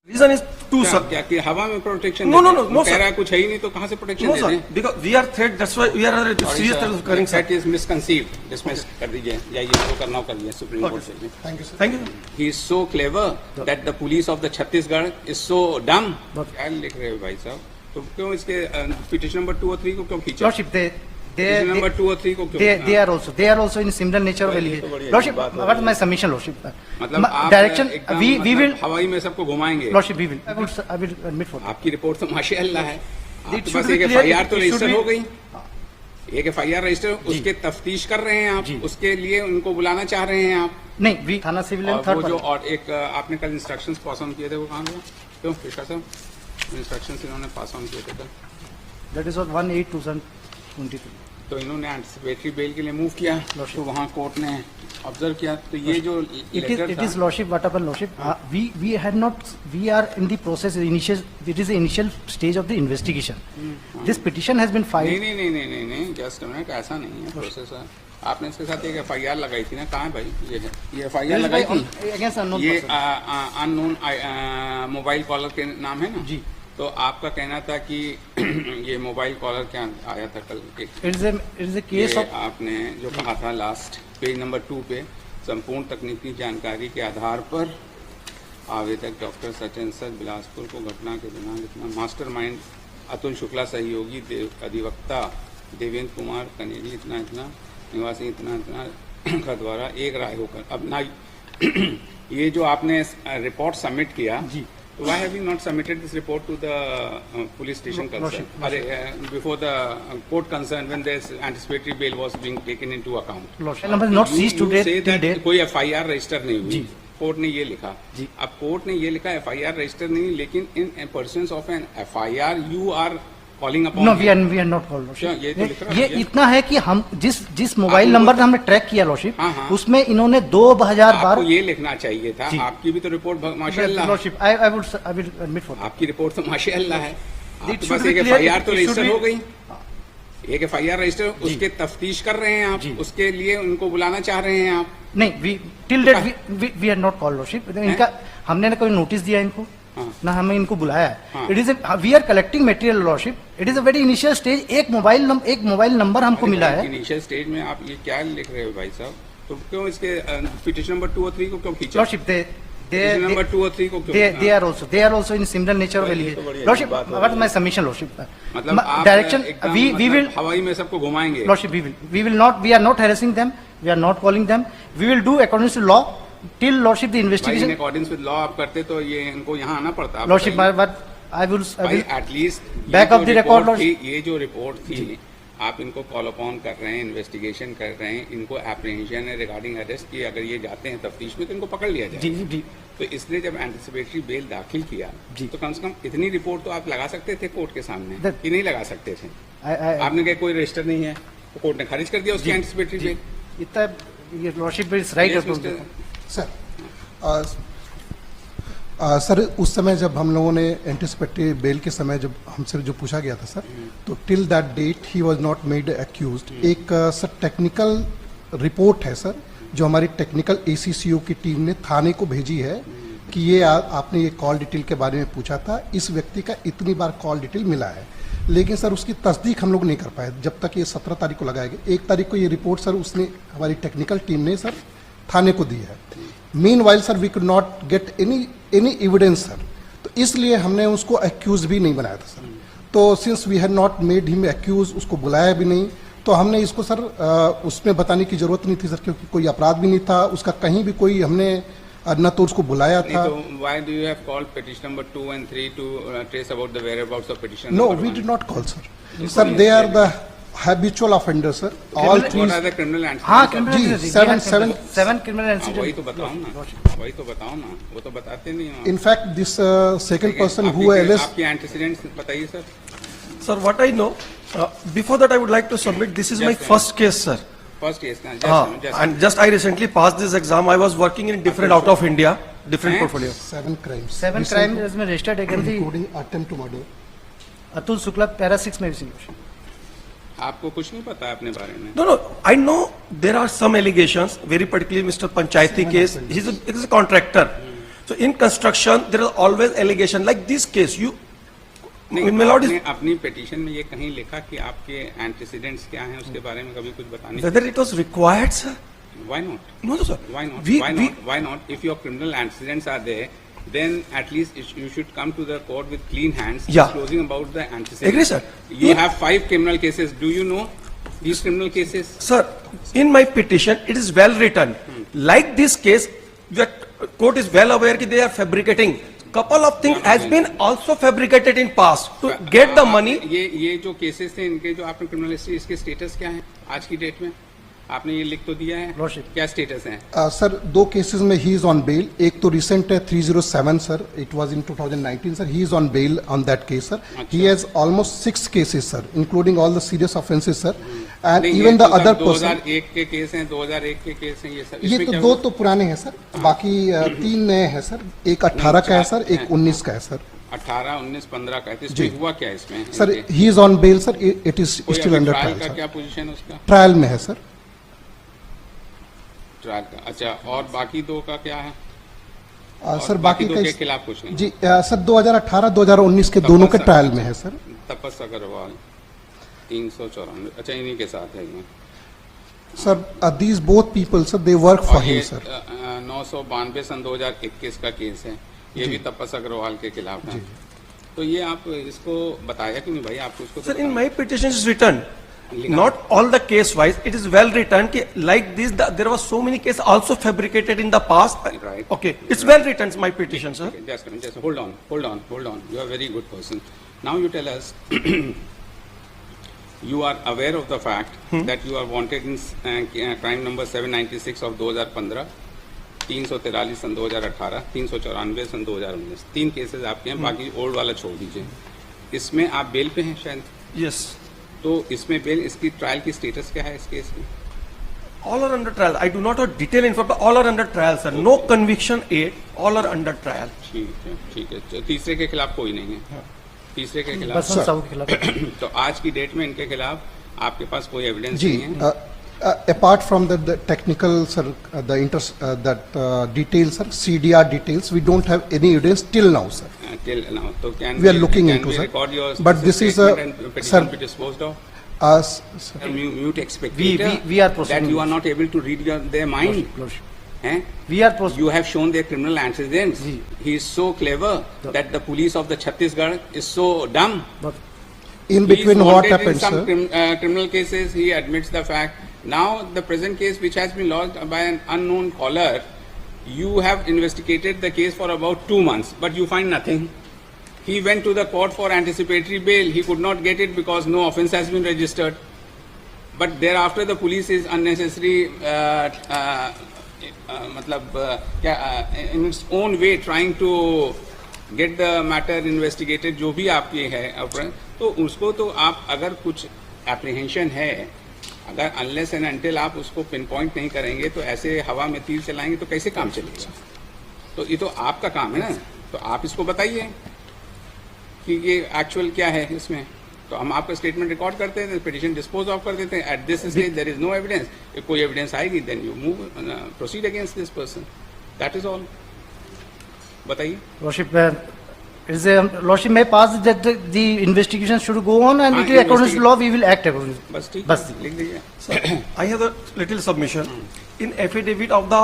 Reason is to sir. क्या कि हवा में protection? No no no no कह रहा है कुछ है ही नहीं तो कहां से प्रोटेक्शन दे रहे हैं? Because we are threat, that's why we are serious threat caring sir. That is misconceived, dismiss कर दीजिए, जाइए जो करना हो करिए सुप्रीम कोर्ट से। Thank you sir. Thank you. He is so clever that the police of the Chhattisgarh is so dumb. क्या लिख रहे हो भाई साहब? तो क्यों इसके पिटीशन नंबर 2 और 3 को क्यों खींचा? Lordship, पिटीशन नंबर 2 और 3 को क्यों? they are also in similar nature of allegation. Lordship, what is my submission, Lordship? मतलब आप Direction, एकदम we मतलब will, हवाई में सबको घुमाएंगे। Lordship, we will. I will admit for that. आपकी रिपोर्ट तो माशाअल्लाह है। आपके should पास be एक clear, FIR तो it should रजिस्टर be- हो गई, एक FIR रजिस्टर, उसके तफ्तीश कर रहे हैं आप, उसके लिए उनको बुलाना चाह रहे हैं आप। नहीं, we थाना सिविल एंड और वो थर्ड जो पार्टी। और एक आपने कल इंस्ट्रक्शंस पास ऑन किए थे वो कहाँ गए? क्यों पेशा साहब इंस्ट्रक्शंस इन्होंने पास ऑन किए थे कल? That is what 1/8/2022. तो इन्होंने एंटिसिपेटरी बेल के लिए मूव किया, तो वहाँ कोर्ट ने ऑब्जर्व किया, तो ये जो It is Lordship, what happened, Lordship? We had not. We are in the process. It is the initial stage of the investigation. This petition has been filed. नहीं, जस्ट अ मिनट, ऐसा नहीं है process है। आपने इसके साथ एक FIR लगाई थी ना, कहाँ है भाई? ये है, ये FIR लगाई थी Against unknown ये person. अननोन मोबाइल कॉलर के नाम है ना जी। तो आपका कहना था कि ये मोबाइल कॉलर क्या आया था कल? It is a case ये of. आपने जो कहा था लास्ट पेज नंबर 2 पे, संपूर्ण तकनीकी जानकारी के आधार पर आवेदक डॉक्टर सचिन सर बिलासपुर को घटना के दिनांक इतना, मास्टरमाइंड अतुल शुक्ला, सहयोगी अधिवक्ता देवेंद्र कुमार कनेरी इतना इतना, निवासी इतना इतना का द्वारा एक राय होकर। अब ना ये जो आपने रिपोर्ट सबमिट किया, why have you not submitted this report to the police station concerned before the court concerned when this anticipatory bail was being taken into account? Number not ceased to date. say till that date. कोई FIR register नहीं हुई, court ने ये लिखा। अब court ने ये लिखा FIR रजिस्टर नहीं, लेकिन in persons of an FIR you are calling upon. No, we are not called, Lordship. ये तो लिख रहा है ये भैया। इतना है कि हम जिस मोबाइल नंबर पे हमने ट्रैक किया, Lordship, हाँ। उसमें इन्होंने 2000 बार। आपको ये लिखना चाहिए था, आपकी भी तो रिपोर्ट माशाल्लाह। Lordship, I will admit for that. आपकी रिपोर्ट तो माशाल्लाह है। आपके पास should be एक clear, FIR तो it should रजिस्टर be- हो गई, एक FIR रजिस्टर, उसके तफ्तीश कर रहे हैं आप, उसके लिए उनको बुलाना चाह रहे हैं आप। नहीं, till date we are not called, Lordship. इनका हमने ना कोई नोटिस दिया इनको, ना हमें इनको बुलाया है। It is we are collecting material, Lordship. It is a very initial stage. एक मोबाइल नंबर हमको मिला है। इनिशियल स्टेज में आप ये क्या लिख रहे हो भाई साहब? तो क्यों इसके पिटीशन नंबर 2 और 3 को क्यों खींचा? Lordship, पिटीशन नंबर 2 और 3 को क्यों? they are also in similar nature of allegation. Lordship, what is my submission, Lordship? मतलब आप Direction, एकदम we मतलब will. हवाई में सबको घुमाएंगे। Lordship, we are not harassing them. We are not calling them. We will do according to law. Till Lordship the भाई, investigation. In according with law आप करते तो ये इनको यहाँ आना पड़ता। आप Lordship, बताइए। but I will. At least back of the record, Lordship. ये जो रिपोर्ट थी, आप इनको कॉल अपॉन कर रहे हैं, इन्वेस्टिगेशन कर रहे हैं, इनको एप्रीहेंशन है रिगार्डिंग अरेस्ट की, अगर ये जाते हैं तफ्तीश में तो इनको पकड़ लिया जाए। जी। तो इसने जब एंटिसिपेटरी बेल दाखिल किया तो कम से कम इतनी रिपोर्ट तो आप लगा सकते थे कोर्ट के सामने, कि नहीं लगा सकते थे? आपने कहा कोई रजिस्टर नहीं है, तो कोर्ट ने खारिज कर दिया उसकी एंटिसिपेटरी बेल। इतना ये Lordship is right. Yes, Mr. Sir उस समय जब हम लोगों ने एंटिसिपेटरी बेल के समय जब हमसे जो पूछा गया था सर, तो till that date he was not made accused. एक सर टेक्निकल रिपोर्ट है सर, जो हमारी टेक्निकल ACCO की टीम ने थाने को भेजी है कि ये आपने ये कॉल डिटेल के बारे में पूछा था, इस व्यक्ति का इतनी बार कॉल डिटेल मिला है, लेकिन सर उसकी तस्दीक हम लोग नहीं कर पाए जब तक ये 17 तारीख को लगाया गया। 1 तारीख को ये रिपोर्ट सर उसने हमारी टेक्निकल टीम ने सर थाने को दी है। Meanwhile sir we could not get any evidence sir, तो इसलिए हमने उसको एक्यूज भी नहीं बनाया था सर। तो since we had not made him accuse, उसको बुलाया भी नहीं, तो हमने इसको सर उसमें बताने की जरूरत नहीं थी सर, क्योंकि कोई अपराध भी नहीं था उसका, कहीं भी कोई हमने न तो उसको बुलाया था। तो why do you have called petition number 2 and 3 to trace about the whereabouts of petition No, number we 1? did not call sir. Sir, they are the habitual offenders sir. All three. What are the criminal antecedents? हाँ, of- criminal ji, incident. seven- seven criminal हाँ, incident. वही तो बताओ ना, वो तो बताते नहीं हो। In fact, this second person who आपकी एंटीसीडेंट्स बताइए sir. Sir, what I know, before that I would like to submit, this is my first case, sir. First case ना, And just I recently passed this exam. I was working in different out of India, different portfolio. 7 crimes. 7 Recently, crime has been registered against the including attempt to murder. Atul Shukla, para 6 medicine. आपको कुछ नहीं पता है अपने बारे में? No, I know there are some allegations, very particularly Mr. Panchayati case. He's a contractor. So in construction, there is always allegation like this case. You, नहीं, my lord, आपने अपनी पिटीशन में ये कहीं लिखा कि आपके एंटीसीडेंट्स क्या हैं उसके बारे में कभी कुछ बताने? whether it was required, sir? Why not? No, sir. Why not? We- Why we- not? Why not? If your criminal antecedents are there, then at least you should come to the court with clean hands, Yeah. disclosing about the antecedents. Agree, sir. You In- have 5 criminal cases. Do you know these criminal cases? Sir, in my petition, it is well written. Like this case, the court is well aware that they are fabricating. Couple of things has been also fabricated in past to get the money. ये जो cases थे इनके जो आपने criminal history इसके status क्या है आज की डेट में? आपने ये लिख तो दिया है, Lordship. क्या स्टेटस है? सर 2 केसेस में ही इज ऑन बेल. एक तो रिसेंट है 307 sir, it was in 2019 sir. He is on bail on that case sir. He has almost 6 cases sir, including all the serious offences sir, and नहीं, even the ये तो other सब person. 2001 के case हैं, 2001 के case हैं, ये सब. ये इसमें तो क्या 2 हुआ? तो पुराने हैं सर, बाकी 3 नए हैं सर. एक 18 का है सर, एक 19 का है सर. 18, 19, 15 का है. तो जी. इसमें हुआ क्या इसमें? सर इनके? He is on bail sir, it is कोई स्टिल अभी अंडर ट्रायल ट्रायल का सर. क्या पोजीशन है उसका? ट्रायल में है सर. ट्रायल का. अच्छा, और बाकी 2 का क्या है? सर और बाकी 2 का के खिलाफ कुछ नहीं? जी सर 2018 2019 के दोनों के ट्रायल में है सर. तपस अग्रवाल 394. अच्छा, इन्हीं के साथ है ये. Sir these both people sir they work for और हिम ये सर. 992 सन 2021 का केस है, ये भी तपस अग्रवाल के खिलाफ है. तो ये आप इसको बताया कि नहीं भाई आपको उसको? Sir, in my petition is written, not all the case wise, it is well written कि like this, there was so many cases also fabricated in the past. Right. Okay, it's well written, my petition, sir. Okay, just hold on. You are a very good person. Now you tell us, you are aware of the fact that you are wanted in crime number 796 of 2015, 343 sun 2018, 394 sun 2019. 3 cases आपके हैं, बाकी old वाला छोड़ दीजिए. इसमें आप bell पे हैं शायद, Yes. तो इसमें बेल, इसकी ट्रायल की स्टेटस क्या है इस केस में? All are under trial. I do not have detailed information, but all are under trial, sir. No conviction aid, all are under trial. ठीक है. तीसरे के खिलाफ कोई नहीं है? तीसरे के खिलाफ? बसंत साहू के खिलाफ. तो आज की डेट में इनके खिलाफ आपके पास कोई एविडेंस जी नहीं है? apart from the technical sir, the details sir, CDR details, we don't have any evidence till now sir. Till now. So can We are looking into, we sir. record your But this is a- statement and petition sir. be disposed of? Sir, A mute spectator we are that proceeding. you are not able to read their mind. Lordship. Eh? We are proceeding. You have shown their criminal antecedents. Ji. He is so clever that the police of the Chhattisgarh is so dumb. But in He is between what wanted happened in some sir, criminal cases, he admits the fact. Now the present case which has been lodged by an unknown caller, you have investigated the case for about 2 months, but you find nothing. He went to the court for anticipatory bail. He could not get it because no offence has been registered. But thereafter the police is unnecessary, in its own way trying to get the matter investigated. जो भी आपकी है अपराध, तो उसको तो आप अगर कुछ apprehension है, अगर unless and until आप उसको पिन पॉइंट नहीं करेंगे तो ऐसे हवा में तीर चलाएंगे तो कैसे काम चलेगा? तो ये तो आपका काम है ना, तो आप इसको बताइए कि ये एक्चुअल क्या है इसमें. तो हम आपका स्टेटमेंट रिकॉर्ड करते हैं, पिटीशन डिस्पोज ऑफ कर देते हैं. At this stage there is no evidence. If कोई एविडेंस आएगी then you move proceed against this person. That is all. बताइए. Lordship, Lordship may pass that the investigation should go on and it is according to law we will act according to. बस ठीक बस. है, लिख दीजिए. Sir, I have a little submission. In affidavit of the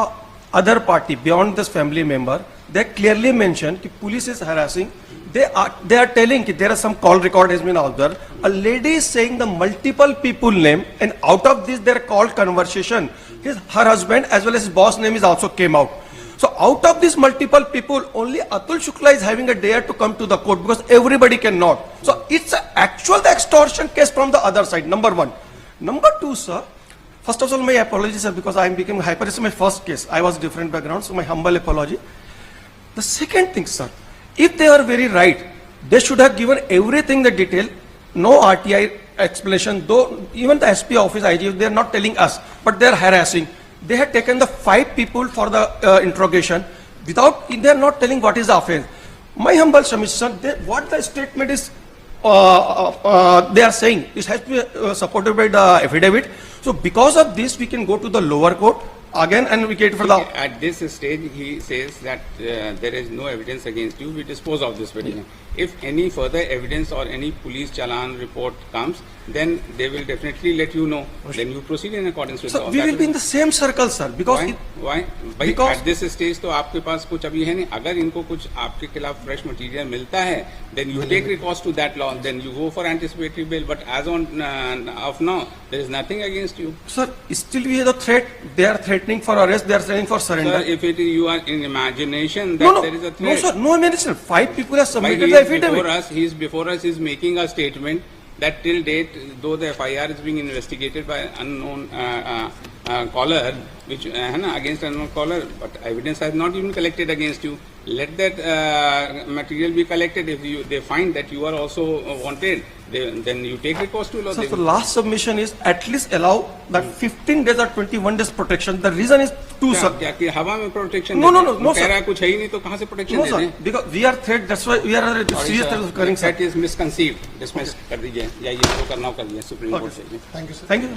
other party beyond this family member, they clearly mention that police is harassing. They are telling that there are some call record has been out there. A lady is saying the multiple people name, and out of this their called conversation, her husband as well as his boss name is also came out. So out of these multiple people, only Atul Shukla is having a dare to come to the court because everybody cannot. So it's the extortion case from the other side. Number one. Number two, sir. First of all, my apologies, sir, because I am becoming hyper. This is my first case. I was different background, so my humble apology. The second thing, sir, if they are very right, they should have given everything the detail, no RTI explanation, though even the SP office IG, they are not telling us, but they are harassing. They had taken the 5 people for the interrogation without, they are not telling what is the offense. My humble submission, what the statement is, they are saying, this has to be supported by the affidavit. So because of this, we can go to the lower court. again and we get for the. At this stage, he says that there is no evidence against you. We dispose of this petition. If any further evidence or any police challan report comes, then they will definitely let you know. Then you proceed in accordance with So law. we That will be in the same circle, sir, because Why? it, Why? भाई Because- at this stage तो आपके पास कुछ अभी है नहीं. अगर इनको कुछ आपके खिलाफ fresh material मिलता है, then you take recourse to that law. Then you go for anticipatory bail. But as on of now, there is nothing against you. sir, still we have the threat. They are threatening for arrest. They are threatening for surrender. Sir, if it is, you are in imagination that no, no, there is a no, threat. sir, no ammunition. 5 people have Why submitted he the is before affidavit. us, he is before us, is making a statement that till date, though the FIR is being investigated by unknown caller, which against unknown caller, but evidence has not even collected against you. Let that material be collected. If they find that you are also wanted, then you take recourse to law. So They the will- last submission is at least allow that 15 days or 21 days protection. The reason is two, क्या sir. क्या कि हवा में protection No, no, no, no, कह sir. रहा है कुछ है ही नहीं तो कहाँ से प्रोटेक्शन No, दे sir, दें? because we are threat. That's why we are serious threat occurring, sir. That is misconceived. Dismiss कर दीजिए या ये जो करना हो कर दीजिए सुप्रीम कोर्ट से. Thank you sir Thank you.